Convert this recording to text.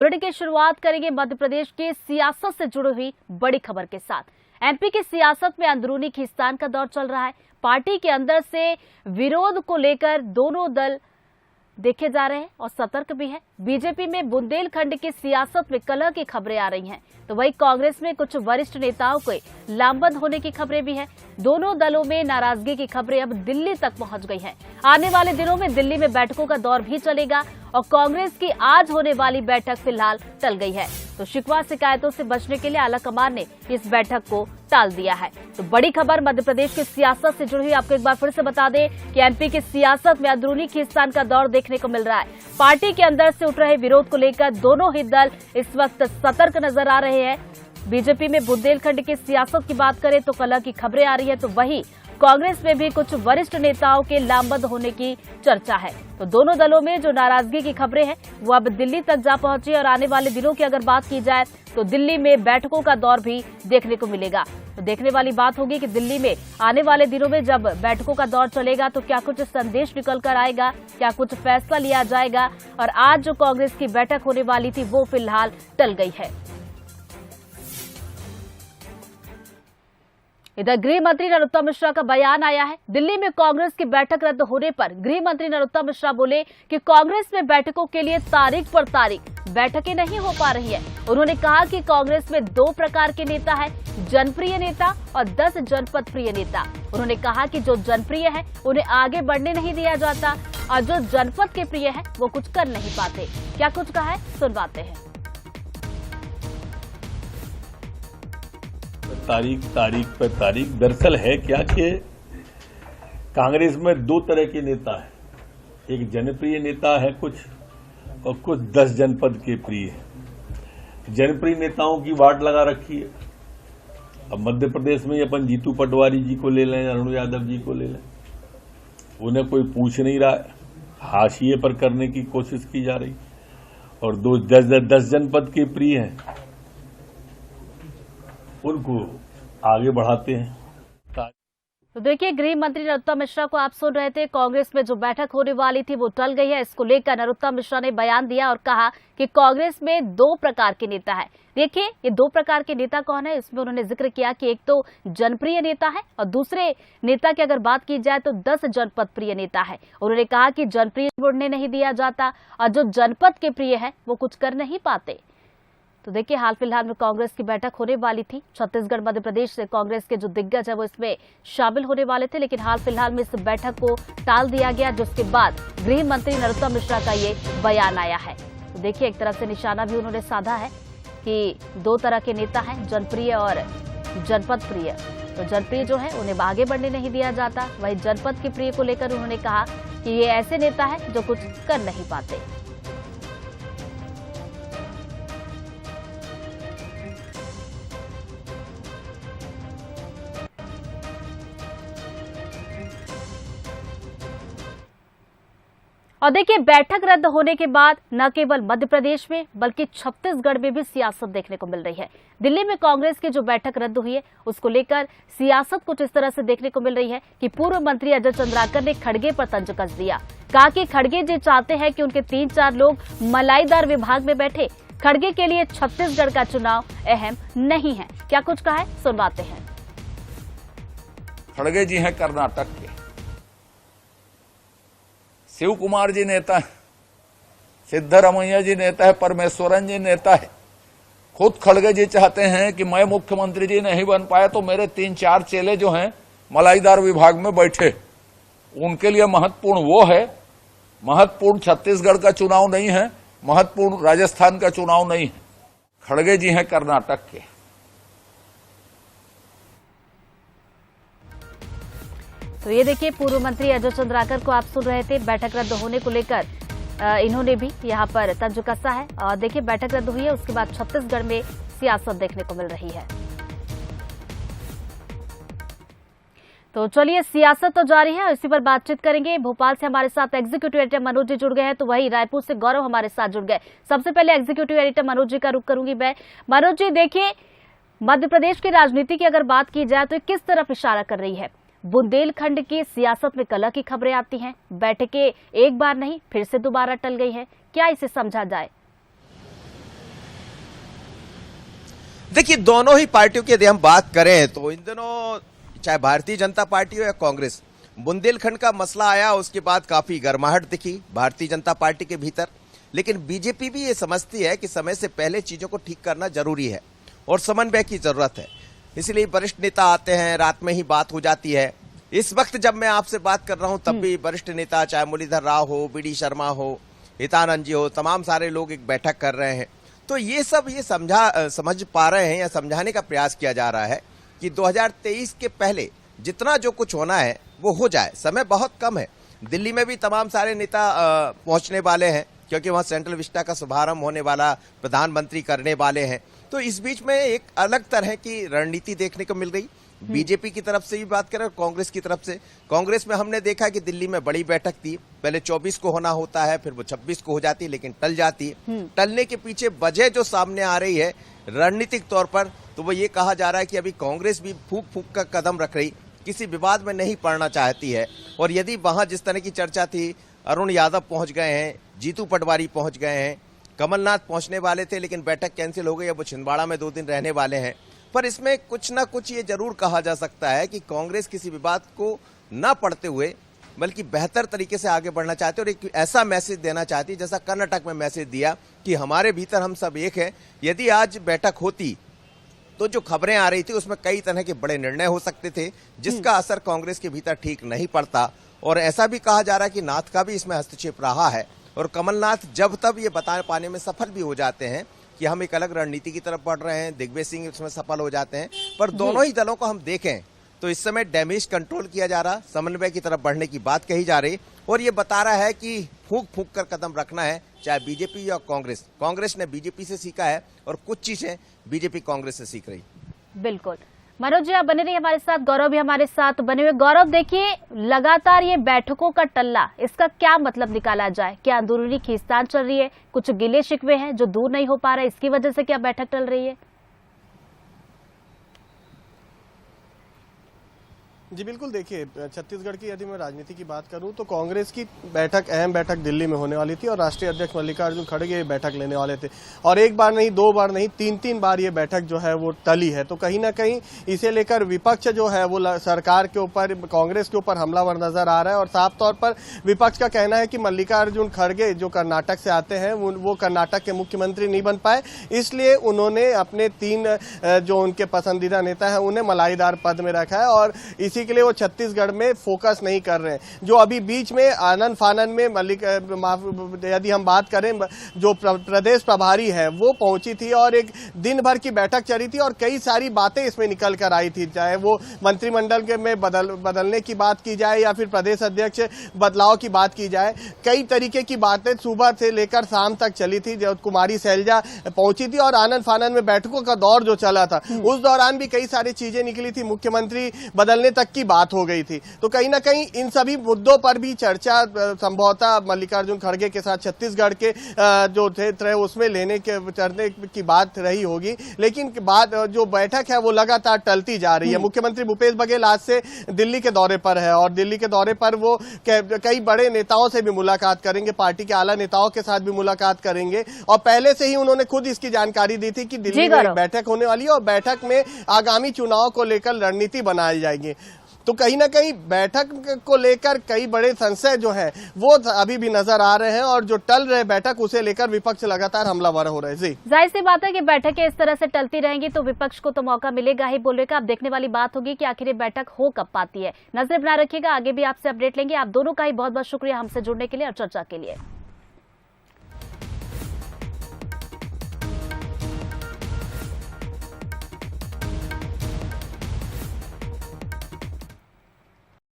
Bulletin की शुरुआत करेंगे मध्य प्रदेश की सियासत से जुड़ी हुई बड़ी खबर के साथ। एमपी की सियासत में अंदरूनी खींचतान का दौर चल रहा है। पार्टी के अंदर से विरोध को लेकर दोनों दल देखे जा रहे हैं और सतर्क भी है। बीजेपी में बुंदेलखंड की सियासत में कलह की खबरें आ रही हैं, तो वहीं कांग्रेस में कुछ वरिष्ठ नेताओं के लामबंद होने की खबरें भी हैं। दोनों दलों में नाराजगी की खबरें अब दिल्ली तक पहुंच गई हैं। आने वाले दिनों में दिल्ली में बैठकों का दौर भी चलेगा और कांग्रेस की आज होने वाली बैठक फिलहाल टल गई है, तो शिकवा शिकायतों से बचने के लिए आलाकमान ने इस बैठक को टाल दिया है। तो बड़ी खबर मध्य प्रदेश की सियासत से जुड़ी हुई, आपको एक बार फिर से बता दें कि एमपी की सियासत में अंदरूनी खींचतान का दौर देखने को मिल रहा है। पार्टी के अंदर से उठ रहे विरोध को लेकर दोनों ही दल इस वक्त सतर्क नजर आ रहे हैं। बीजेपी में बुंदेलखंड की सियासत की बात करें तो कलह की खबरें आ रही है, तो वहीं कांग्रेस में भी कुछ वरिष्ठ नेताओं के लामबंद होने की चर्चा है। तो दोनों दलों में जो नाराजगी की खबरें हैं वो अब दिल्ली तक जा पहुंची और आने वाले दिनों की अगर बात की जाए तो दिल्ली में बैठकों का दौर भी देखने को मिलेगा। तो देखने वाली बात होगी कि दिल्ली में आने वाले दिनों में जब बैठकों का दौर चलेगा तो क्या कुछ संदेश निकल कर आएगा, क्या कुछ फैसला लिया जाएगा। और आज जो कांग्रेस की बैठक होने वाली थी वो फिलहाल टल गई है। इधर गृह मंत्री नरोत्तम मिश्रा का बयान आया है। दिल्ली में कांग्रेस की बैठक रद्द होने पर गृह मंत्री नरोत्तम मिश्रा बोले कि कांग्रेस में बैठकों के लिए तारीख पर तारीख बैठकें नहीं हो पा रही है। उन्होंने कहा कि कांग्रेस में 2 प्रकार के नेता है, जनप्रिय नेता और 10 जनपद प्रिय नेता। उन्होंने कहा कि जो जनप्रिय है उन्हें आगे बढ़ने नहीं दिया जाता और जो जनपद के प्रिय है वो कुछ कर नहीं पाते। क्या कुछ कहा है सुनवाते हैं। तारीख पर तारीख दरअसल है क्या कि कांग्रेस में 2 तरह के नेता है। एक जनप्रिय नेता है कुछ और कुछ 10 जनपद के प्रिय है। जनप्रिय नेताओं की वाट लगा रखी है। अब मध्य प्रदेश में अपन जीतू पटवारी जी को ले लें, अरुण यादव जी को ले लें, उन्हें कोई पूछ नहीं रहा है, हाशिए पर करने की कोशिश की जा रही। और 10 जनपद के प्रिय हैं उनको आगे बढ़ाते हैं। तो देखिए, गृह मंत्री नरोत्तम मिश्रा को आप सुन रहे थे। कांग्रेस में जो बैठक होने वाली थी वो टल गई है। इसको लेकर नरोत्तम मिश्रा ने बयान दिया और कहा कि कांग्रेस में 2 प्रकार के नेता है। देखिए, ये 2 प्रकार के नेता कौन है, इसमें उन्होंने जिक्र किया कि एक तो जनप्रिय नेता है और दूसरे नेता की अगर बात की जाए तो 10 जनपद प्रिय नेता है। उन्होंने कहा कि जनप्रिय बढ़ने नहीं दिया जाता और जो जनपद के प्रिय है वो कुछ कर नहीं पाते। तो देखिए, हाल फिलहाल में कांग्रेस की बैठक होने वाली थी। छत्तीसगढ़ मध्य प्रदेश से कांग्रेस के जो दिग्गज है वो इसमें शामिल होने वाले थे, लेकिन हाल फिलहाल में इस बैठक को टाल दिया गया, जिसके बाद गृह मंत्री नरोत्तम मिश्रा का ये बयान आया है। तो देखिए, एक तरह से निशाना भी उन्होंने साधा है कि 2 तरह के नेता हैं, जनप्रिय और जनपद प्रिय। तो जनप्रिय जो है उन्हें आगे बढ़ने नहीं दिया जाता, वहीं जनपद के प्रिय को लेकर उन्होंने कहा कि ये ऐसे नेता है जो कुछ कर नहीं पाते। और देखिए, बैठक रद्द होने के बाद न केवल मध्य प्रदेश में बल्कि छत्तीसगढ़ में भी सियासत देखने को मिल रही है। दिल्ली में कांग्रेस की जो बैठक रद्द हुई है उसको लेकर सियासत कुछ इस तरह से देखने को मिल रही है कि पूर्व मंत्री अजय चंद्राकर ने खड़गे पर तंज कस दिया। कहा कि खड़गे जी चाहते हैं कि उनके 3-4 लोग मलाईदार विभाग में बैठे। खड़गे के लिए छत्तीसगढ़ का चुनाव अहम नहीं है। क्या कुछ कहा है सुनवाते हैं। खड़गे जी हैं कर्नाटक के, शिव कुमार जी नेता है, सिद्धरमैया जी नेता है, परमेश्वरन जी नेता है। खुद खड़गे जी चाहते हैं कि मैं मुख्यमंत्री जी नहीं बन पाया तो मेरे 3-4 चेले जो हैं मलाईदार विभाग में बैठे। उनके लिए महत्वपूर्ण वो है, महत्वपूर्ण छत्तीसगढ़ का चुनाव नहीं है, महत्वपूर्ण राजस्थान का चुनाव नहीं है। खड़गे जी हैं कर्नाटक के। तो ये देखिए, पूर्व मंत्री अजय चंद्राकर को आप सुन रहे थे। बैठक रद्द होने को लेकर इन्होंने भी यहाँ पर तंज कसा है। और देखिए, बैठक रद्द हुई है, उसके बाद छत्तीसगढ़ में सियासत देखने को मिल रही है। तो चलिए, सियासत तो जारी है और इसी पर बातचीत करेंगे। भोपाल से हमारे साथ एग्जीक्यूटिव एडिटर मनोज जी जुड़ गए हैं, तो वही रायपुर से गौरव हमारे साथ जुड़ गए। सबसे पहले एग्जीक्यूटिव एडिटर मनोज जी का रुख करूंगी मैं। मनोज जी, देखिए, मध्य प्रदेश की राजनीति की अगर बात की जाए तो किस तरफ इशारा कर रही है? बुंदेलखंड की सियासत में कलह की खबरें आती हैं, बैठकें एक बार नहीं फिर से दोबारा टल गई है। क्या इसे समझा जाए? देखिए, दोनों ही पार्टियों की यदि हम बात करें तो इन दिनों चाहे भारतीय जनता पार्टी हो या कांग्रेस, बुंदेलखंड का मसला आया, उसके बाद काफी गर्माहट दिखी भारतीय जनता पार्टी के भीतर। लेकिन बीजेपी भी ये समझती है कि समय से पहले चीजों को ठीक करना जरूरी है और समन्वय की जरूरत है। इसलिए वरिष्ठ नेता आते हैं, रात में ही बात हो जाती है। इस वक्त जब मैं आपसे बात कर रहा हूं तब भी वरिष्ठ नेता चाहे मुरलीधर राव हो, बीडी शर्मा हो, हितानंद जी हो, तमाम सारे लोग एक बैठक कर रहे हैं। तो ये सब ये समझ पा रहे हैं या समझाने का प्रयास किया जा रहा है कि 2023 के पहले जितना जो कुछ होना है वो हो जाए। समय बहुत कम है। दिल्ली में भी तमाम सारे नेता पहुंचने वाले हैं क्योंकि वहां सेंट्रल विस्टा का शुभारंभ होने वाला, प्रधानमंत्री करने वाले हैं। तो इस बीच में एक अलग तरह की रणनीति देखने को मिल गई। बीजेपी की तरफ से भी बात करें और कांग्रेस की तरफ से। कांग्रेस में हमने देखा कि दिल्ली में बड़ी बैठक थी, पहले 24 को होना होता है, फिर वो 26 को हो जाती है, लेकिन टल जाती है। टलने के पीछे वजह जो सामने आ रही है रणनीतिक तौर पर, तो वो ये कहा जा रहा है कि अभी कांग्रेस भी फूंक फूंक का कदम रख रही, किसी विवाद में नहीं पड़ना चाहती है। और यदि वहां जिस तरह की चर्चा थी, अरुण यादव पहुंच गए हैं, जीतू पटवारी पहुंच गए हैं, कमलनाथ पहुंचने वाले थे लेकिन बैठक कैंसिल हो गई, अब वो छिंदवाड़ा में 2 दिन रहने वाले हैं। पर इसमें कुछ ना कुछ ये जरूर कहा जा सकता है कि कांग्रेस किसी विवाद को न पड़ते हुए बल्कि बेहतर तरीके से आगे बढ़ना चाहती है और एक ऐसा मैसेज देना चाहती है जैसा कर्नाटक में मैसेज दिया कि हमारे भीतर हम सब एक हैं। यदि आज बैठक होती तो जो खबरें आ रही थी उसमें कई तरह के बड़े निर्णय हो सकते थे जिसका असर कांग्रेस के भीतर ठीक नहीं पड़ता। और ऐसा भी कहा जा रहा है कि नाथ का भी इसमें हस्तक्षेप रहा है और कमलनाथ जब तब ये बता पाने में सफल भी हो जाते हैं कि हम एक अलग रणनीति की तरफ बढ़ रहे हैं, दिग्विजय सिंह इसमें सफल हो जाते हैं। पर दोनों ही दलों को हम देखें तो इस समय डैमेज कंट्रोल किया जा रहा, समन्वय की तरफ बढ़ने की बात कही जा रही और ये बता रहा है कि फूंक फूंक कर कदम रखना है, चाहे बीजेपी या कांग्रेस। कांग्रेस ने बीजेपी से सीखा है और कुछ चीजें बीजेपी कांग्रेस से सीख रही। बिल्कुल। मनोज जी आप बने रहिए हमारे साथ, गौरव भी हमारे साथ बने हुए। गौरव देखिए, लगातार ये बैठकों का टल्ला, इसका क्या मतलब निकाला जाए? क्या अंदरूनी खींचतान चल रही है, कुछ गिले शिकवे हैं जो दूर नहीं हो पा रहे, इसकी वजह से क्या बैठक टल रही है? जी बिल्कुल, देखिए छत्तीसगढ़ की यदि मैं राजनीति की बात करूं तो कांग्रेस की बैठक, अहम बैठक दिल्ली में होने वाली थी और राष्ट्रीय अध्यक्ष मल्लिकार्जुन खड़गे बैठक लेने वाले थे और एक बार नहीं, 2 बार नहीं, 3 बार ये बैठक जो है वो टली है। तो कहीं ना कहीं इसे लेकर विपक्ष जो है वो सरकार के ऊपर, कांग्रेस के ऊपर हमलावर नजर आ रहा है और साफ तौर पर विपक्ष का कहना है कि मल्लिकार्जुन खड़गे जो कर्नाटक से आते हैं वो कर्नाटक के मुख्यमंत्री नहीं बन पाए, इसलिए उन्होंने अपने 3 जो उनके पसंदीदा नेता है उन्हें मलाईदार पद में रखा है और इसी के लिए वो छत्तीसगढ़ में फोकस नहीं कर रहे हैं। जो अभी बीच में आनन फानन में यदि हम बात करें, जो प्रदेश प्रभारी है वो पहुंची थी और एक दिन भर की बैठक चली थी और कई सारी बातें इसमें निकल कर आई थी, चाहे वो मंत्रिमंडल के में बदलने की बात की जाए या फिर प्रदेश अध्यक्ष बदलाव की बात की जाए। कई तरीके की बातें सुबह से लेकर शाम तक चली थी। जब कुमारी शैलजा पहुंची थी और आनन फानन में बैठकों का दौर जो चला था उस दौरान भी कई सारी चीजें निकली थी, मुख्यमंत्री बदलने तक की बात हो गई थी। तो कहीं ना कहीं इन सभी मुद्दों पर भी चर्चा संभवतः मल्लिकार्जुन खड़गे के साथ छत्तीसगढ़ के जो थे उसमें चढ़ने की बात रही होगी, लेकिन बात जो बैठक है वो लगातार टलती जा रही है। मुख्यमंत्री भूपेश बघेल आज से दिल्ली के दौरे पर है और दिल्ली के दौरे पर वो कई बड़े नेताओं से भी मुलाकात करेंगे, पार्टी के आला नेताओं के साथ भी मुलाकात करेंगे और पहले से ही उन्होंने खुद इसकी जानकारी दी थी कि दिल्ली में एक बैठक होने वाली है और बैठक में आगामी चुनाव को लेकर रणनीति बनाई जाएगी। तो कहीं ना कहीं बैठक को लेकर कई बड़े संशय जो है वो अभी भी नजर आ रहे हैं और जो टल रहे बैठक उसे लेकर विपक्ष लगातार हमलावर हो रहे हैं। जी जाहिर सी बात है कि बैठकें इस तरह से टलती रहेंगी तो विपक्ष को तो मौका मिलेगा ही बोलने का। अब देखने वाली बात होगी कि आखिर ये बैठक हो कब पाती है। नजर बनाए रखिएगा, आगे भी आपसे अपडेट लेंगे। आप दोनों का ही बहुत बहुत शुक्रिया हमसे जुड़ने के लिए और चर्चा के लिए।